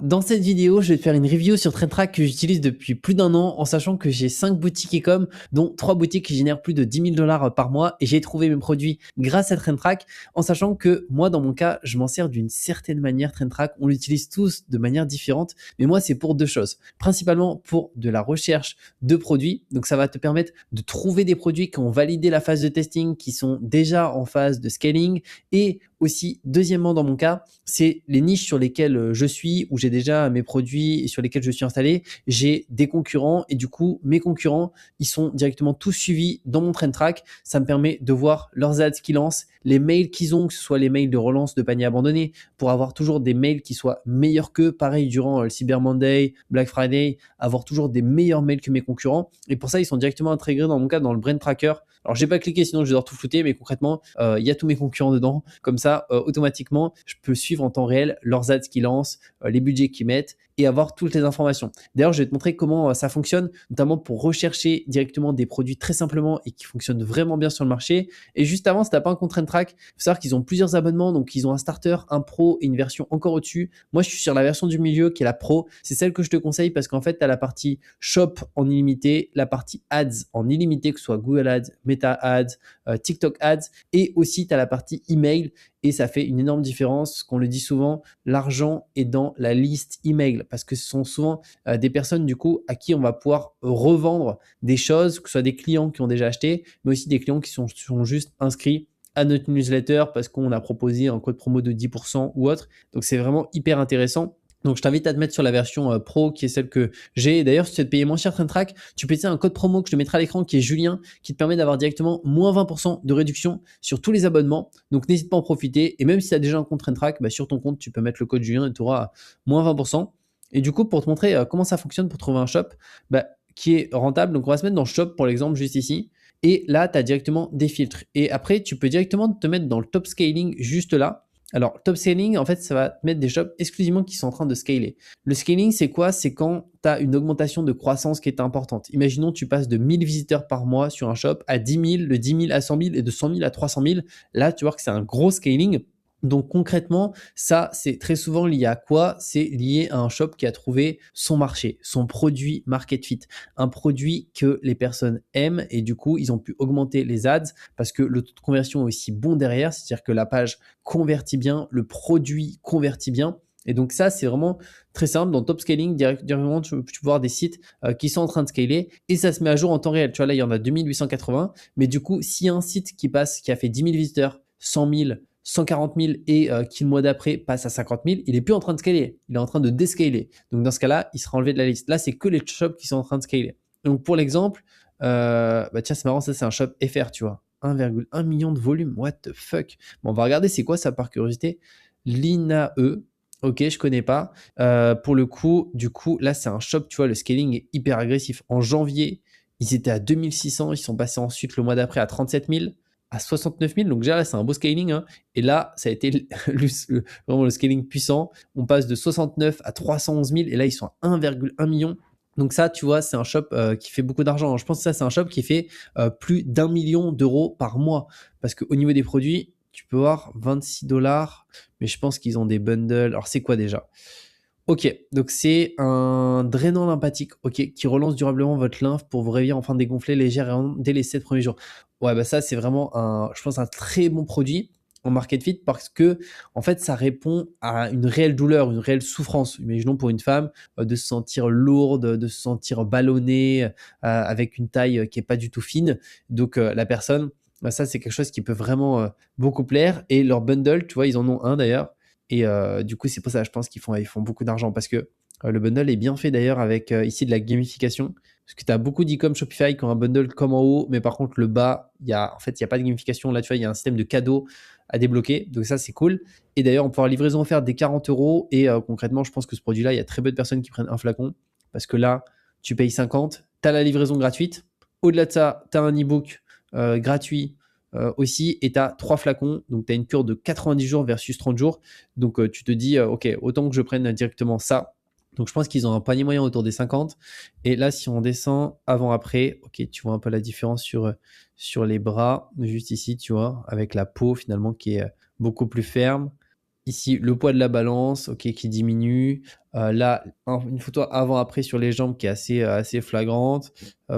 Dans cette vidéo, je vais te faire une review sur TrendTrack que j'utilise depuis plus d'un an en sachant que j'ai 5 boutiques e-com, dont 3 boutiques qui génèrent plus de 10 000 $ par mois et j'ai trouvé mes produits grâce à TrendTrack en sachant que moi, dans mon cas, je m'en sers d'une certaine manière TrendTrack. On l'utilise tous de manière différente, mais moi, c'est pour deux choses. Principalement pour de la recherche de produits. Donc, ça va te permettre de trouver des produits qui ont validé la phase de testing, qui sont déjà en phase de scaling et aussi, deuxièmement, dans mon cas, c'est les niches sur lesquelles je suis, où j'ai déjà mes produits et sur lesquels je suis installé. J'ai des concurrents et du coup, mes concurrents, ils sont directement tous suivis dans mon trend track. Ça me permet de voir leurs ads qu'ils lancent, les mails qu'ils ont, que ce soit les mails de relance de panier abandonné, pour avoir toujours des mails qui soient meilleurs qu'eux. Pareil, durant le Cyber Monday, Black Friday, avoir toujours des meilleurs mails que mes concurrents. Et pour ça, ils sont directement intégrés dans mon cas dans le Brand Tracker. Alors, j'ai pas cliqué, sinon je dois tout flouter, mais concrètement, il y a tous mes concurrents dedans. Comme ça, automatiquement, je peux suivre en temps réel leurs ads qu'ils lancent, les budgets qu'ils mettent et avoir toutes les informations. D'ailleurs, je vais te montrer comment ça fonctionne, notamment pour rechercher directement des produits très simplement et qui fonctionnent vraiment bien sur le marché. Et juste avant, si tu n'as pas un compte TrendTrack, il faut savoir qu'ils ont plusieurs abonnements. Donc, ils ont un starter, un pro et une version encore au-dessus. Moi, je suis sur la version du milieu qui est la pro. C'est celle que je te conseille parce qu'en fait, tu as la partie shop en illimité, la partie ads en illimité, que ce soit Google Ads, Meta Ads, TikTok Ads et aussi tu as la partie email. Et ça fait une énorme différence. Qu'on le dit souvent, l'argent est dans la liste email parce que ce sont souvent des personnes du coup à qui on va pouvoir revendre des choses, que ce soit des clients qui ont déjà acheté, mais aussi des clients qui sont juste inscrits à notre newsletter parce qu'on a proposé un code promo de 10% ou autre. Donc c'est vraiment hyper intéressant. Donc, je t'invite à te mettre sur la version pro qui est celle que j'ai. D'ailleurs, si tu veux te payer moins cher TrendTrack, tu peux utiliser un code promo que je te mettrai à l'écran qui est Julien, qui te permet d'avoir directement moins 20% de réduction sur tous les abonnements. Donc, n'hésite pas à en profiter. Et même si tu as déjà un compte TrendTrack, sur ton compte, tu peux mettre le code Julien et tu auras moins 20%. Et du coup, pour te montrer comment ça fonctionne pour trouver un shop qui est rentable, donc on va se mettre dans shop pour l'exemple juste ici. Et là, tu as directement des filtres. Et après, tu peux directement te mettre dans le top scaling juste là. Alors, top scaling, en fait, ça va te mettre des shops exclusivement qui sont en train de scaler. Le scaling, c'est quoi? C'est quand tu as une augmentation de croissance qui est importante. Imaginons, tu passes de 1000 visiteurs par mois sur un shop à 10 000, de 10 000 à 100 000 et de 100 000 à 300 000. Là, tu vois que c'est un gros scaling. Donc concrètement, ça, c'est très souvent lié à quoi? C'est lié à un shop qui a trouvé son marché, son produit market fit, un produit que les personnes aiment et du coup, ils ont pu augmenter les ads parce que le taux de conversion est aussi bon derrière, c'est-à-dire que la page convertit bien, le produit convertit bien. Et donc ça, c'est vraiment très simple. Dans Top Scaling, directement, tu peux voir des sites qui sont en train de scaler et ça se met à jour en temps réel. Tu vois, là, il y en a 2880. Mais du coup, s'il y a un site qui a fait 10 000 visiteurs, 100 000, 140 000 et qui le mois d'après passe à 50 000, il n'est plus en train de scaler, il est en train de descaler. Donc dans ce cas-là, il sera enlevé de la liste. Là, c'est que les shops qui sont en train de scaler. Donc pour l'exemple, tiens, c'est marrant, ça c'est un shop FR, tu vois. 1,1 million de volume, what the fuck. Bon, on va regarder c'est quoi ça par curiosité. L'INAE, ok, je connais pas. Pour le coup, du coup, là c'est un shop, tu vois, le scaling est hyper agressif. En janvier, ils étaient à 2600, ils sont passés ensuite le mois d'après à 37 000 à 69 000, donc déjà là c'est un beau scaling, hein. Et là ça a été vraiment le scaling puissant, on passe de 69 à 311 000 et là ils sont à 1,1 million. Donc ça, tu vois, c'est un shop qui fait beaucoup d'argent. Je pense que ça, c'est un shop qui fait plus d'1 million d'euros par mois. Parce qu'au niveau des produits, tu peux voir 26 $, mais je pense qu'ils ont des bundles. Alors c'est quoi déjà? Ok, donc c'est un drainant lymphatique, ok, qui relance durablement votre lymphe pour vous réveiller enfin dégonfler légère dès les 7 premiers jours. Ouais, ça c'est vraiment je pense un très bon produit en market fit parce que en fait ça répond à une réelle douleur, une réelle souffrance. Imaginons pour une femme de se sentir lourde, de se sentir ballonnée avec une taille qui est pas du tout fine. Donc la personne, ça c'est quelque chose qui peut vraiment beaucoup plaire. Et leur bundle, tu vois, ils en ont un d'ailleurs. Et du coup, c'est pour ça, je pense ils font beaucoup d'argent parce que le bundle est bien fait d'ailleurs avec ici de la gamification. Parce que tu as beaucoup d'e-com Shopify qui ont un bundle comme en haut, mais par contre, le bas, il n'y a pas de gamification. Là, tu vois, il y a un système de cadeaux à débloquer. Donc ça, c'est cool. Et d'ailleurs, on peut avoir livraison offerte des 40 euros. Et concrètement, je pense que ce produit-là, il y a très peu de personnes qui prennent un flacon. Parce que là, tu payes 50, tu as la livraison gratuite. Au-delà de ça, tu as un e-book gratuit aussi, et tu as 3 flacons, donc tu as une cure de 90 jours versus 30 jours. Donc tu te dis, ok, autant que je prenne directement ça. Donc je pense qu'ils ont un panier moyen autour des 50. Et là, si on descend avant-après, ok, tu vois un peu la différence sur les bras, juste ici, tu vois, avec la peau finalement qui est beaucoup plus ferme. Ici, le poids de la balance, ok, qui diminue. Là, une photo avant-après sur les jambes qui est assez flagrante.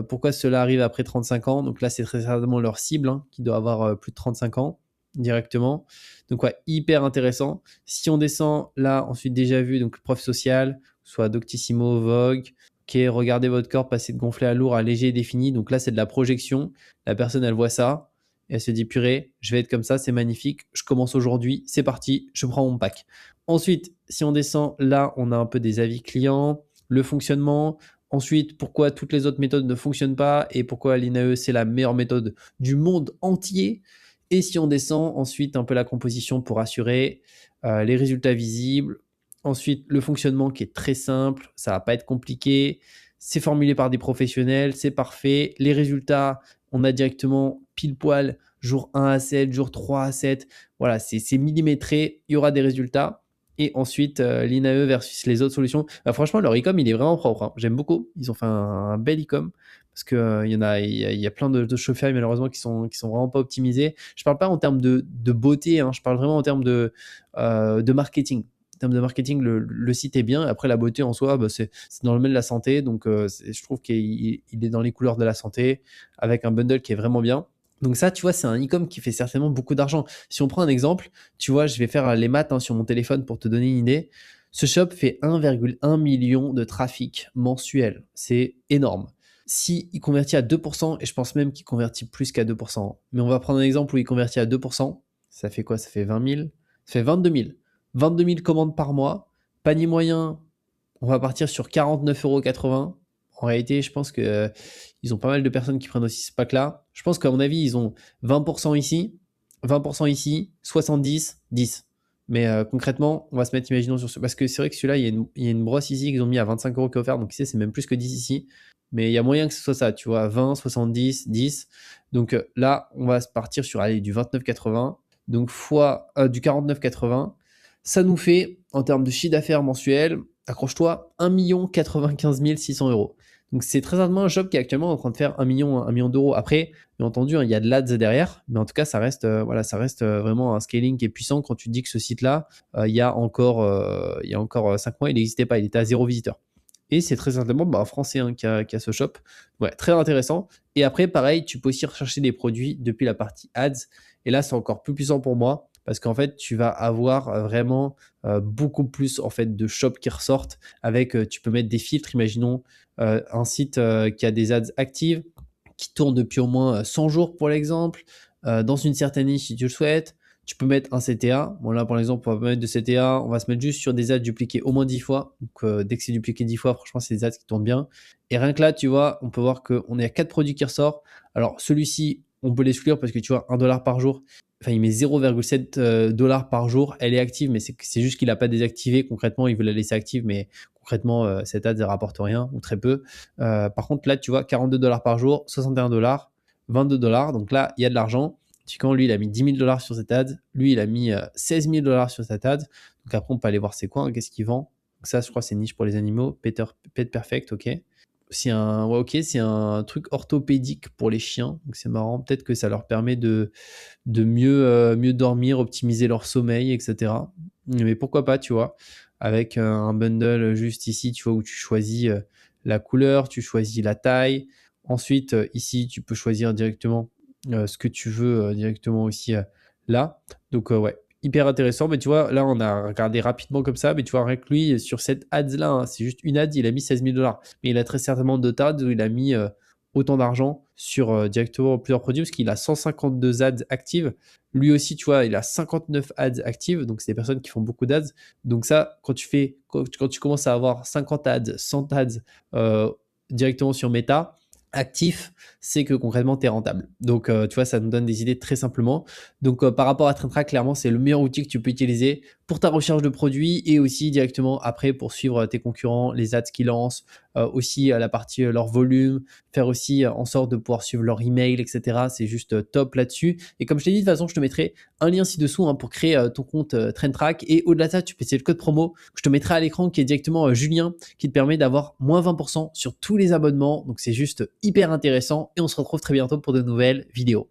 Pourquoi cela arrive après 35 ans? Donc là, c'est très certainement leur cible, hein, qui doit avoir plus de 35 ans directement. Donc ouais, hyper intéressant. Si on descend là, ensuite déjà vu, donc preuve sociale, soit Doctissimo, Vogue. Ok, regardez votre corps passer de gonflé à lourd à léger et défini. Donc là, c'est de la projection. La personne, elle voit ça. Et elle se dit, purée, je vais être comme ça, c'est magnifique. Je commence aujourd'hui, c'est parti, je prends mon pack. Ensuite, si on descend, là, on a un peu des avis clients, le fonctionnement. Ensuite, pourquoi toutes les autres méthodes ne fonctionnent pas et pourquoi l'INAE, c'est la meilleure méthode du monde entier. Et si on descend, ensuite, un peu la composition pour assurer les résultats visibles. Ensuite, le fonctionnement qui est très simple, ça va pas être compliqué. C'est formulé par des professionnels, c'est parfait. Les résultats, on a directement pile poil jour 1 à 7, jour 3 à 7. Voilà, c'est millimétré, il y aura des résultats. Et ensuite, l'INAE versus les autres solutions. Franchement, leur e-com, il est vraiment propre, hein. J'aime beaucoup. Ils ont fait un bel e-com parce qu'il y a plein de Shopify malheureusement qui sont vraiment pas optimisés. Je parle pas en termes de beauté, hein, je parle vraiment en termes de marketing. En termes de marketing, le site est bien. Après, la beauté en soi, bah, c'est dans le domaine de la santé. Donc, je trouve qu'il est dans les couleurs de la santé avec un bundle qui est vraiment bien. Donc ça, tu vois, c'est un e-com qui fait certainement beaucoup d'argent. Si on prend un exemple, tu vois, je vais faire les maths, hein, sur mon téléphone pour te donner une idée. Ce shop fait 1,1 million de trafic mensuel. C'est énorme. Si il convertit à 2%, et je pense même qu'il convertit plus qu'à 2%, mais on va prendre un exemple où il convertit à 2%, ça fait quoi? Ça fait 20 000? Ça fait 22 000. 22 000 commandes par mois. Panier moyen, on va partir sur 49,80 €. En réalité, je pense que ils ont pas mal de personnes qui prennent aussi ce pack-là. Je pense qu'à mon avis, ils ont 20% ici, 20% ici, 70, 10. Mais concrètement, on va se mettre, imaginons, sur ce. Parce que c'est vrai que celui-là, il y a une brosse ici qu'ils ont mis à 25 € qui est offerte. Donc ici, c'est même plus que 10 ici. Mais il y a moyen que ce soit ça, tu vois, 20, 70, 10. Donc là, on va se partir sur aller du 29,80. Donc fois du 49,80. Ça nous fait, en termes de chiffre d'affaires mensuel, accroche-toi, 1 95 600 €. Donc c'est très certainement un shop qui est actuellement en train de faire 1 million d'euros. Après, bien entendu, hein, il y a de l'ADS derrière, mais en tout cas, ça reste vraiment un scaling qui est puissant quand tu dis que ce site-là, il y a encore 5 mois, il n'existait pas, il était à 0 visiteur. Et c'est très certainement un Français, hein, qui a ce shop. Ouais, très intéressant. Et après, pareil, tu peux aussi rechercher des produits depuis la partie ads. Et là, c'est encore plus puissant pour moi parce qu'en fait, tu vas avoir vraiment beaucoup plus en fait de shops qui ressortent avec, tu peux mettre des filtres. Imaginons un site qui a des ads actives, qui tourne depuis au moins 100 jours pour l'exemple, dans une certaine niche si tu le souhaites. Tu peux mettre un CTA. Bon, là, par exemple, on va pas mettre de CTA. On va se mettre juste sur des ads dupliqués au moins 10 fois. Donc, dès que c'est dupliqué 10 fois, franchement, c'est des ads qui tournent bien. Et rien que là, tu vois, on peut voir qu'on est à 4 produits qui ressortent. Alors, celui-ci, on peut l'exclure parce que tu vois, 1 $ par jour. Enfin, il met 0,7 $ par jour. Elle est active, mais c'est juste qu'il n'a pas désactivé. Concrètement, il veut la laisser active, mais concrètement, cette ad ne rapporte rien ou très peu. Par contre, là, tu vois, 42 $ par jour, 61 $, 22 $. Donc là, il y a de l'argent. Quand lui, il a mis 10 000 $ sur cette ad. Lui, il a mis 16 000 $ sur cette ad. Donc après, on peut aller voir c'est quoi, hein, qu'est-ce qu'il vend. Donc ça, je crois, c'est une niche pour les animaux. Pet Perfect, ok. C'est un truc orthopédique pour les chiens. Donc c'est marrant. Peut-être que ça leur permet de mieux dormir, optimiser leur sommeil, etc. Mais pourquoi pas, tu vois, avec un bundle juste ici, tu vois, où tu choisis la couleur, tu choisis la taille. Ensuite, ici, tu peux choisir directement ce que tu veux directement aussi là. Donc, ouais, hyper intéressant. Mais tu vois, là, on a regardé rapidement comme ça. Mais tu vois, rien que lui, sur cette ads-là, hein, c'est juste une ad, il a mis 16 000 $. Mais il a très certainement d'autres ads où il a mis autant d'argent sur directement plusieurs produits parce qu'il a 152 ads actives. Lui aussi, tu vois, il a 59 ads actives. Donc, c'est des personnes qui font beaucoup d'ads. Donc, ça, quand tu commences à avoir 50 ads, 100 ads directement sur Meta, actif, c'est que concrètement, tu es rentable. Donc, tu vois, ça nous donne des idées très simplement. Donc, par rapport à TrendTrack, clairement, c'est le meilleur outil que tu peux utiliser pour ta recherche de produits et aussi directement après pour suivre tes concurrents, les ads qu'ils lancent, aussi la partie leur volume, faire aussi en sorte de pouvoir suivre leur email, etc. C'est juste top là-dessus. Et comme je t'ai dit, de toute façon, je te mettrai un lien ci-dessous, hein, pour créer ton compte TrendTrack. Et au-delà de ça, tu peux essayer le code promo que je te mettrai à l'écran qui est directement Julien, qui te permet d'avoir moins 20% sur tous les abonnements. Donc, c'est juste hyper intéressant et on se retrouve très bientôt pour de nouvelles vidéos.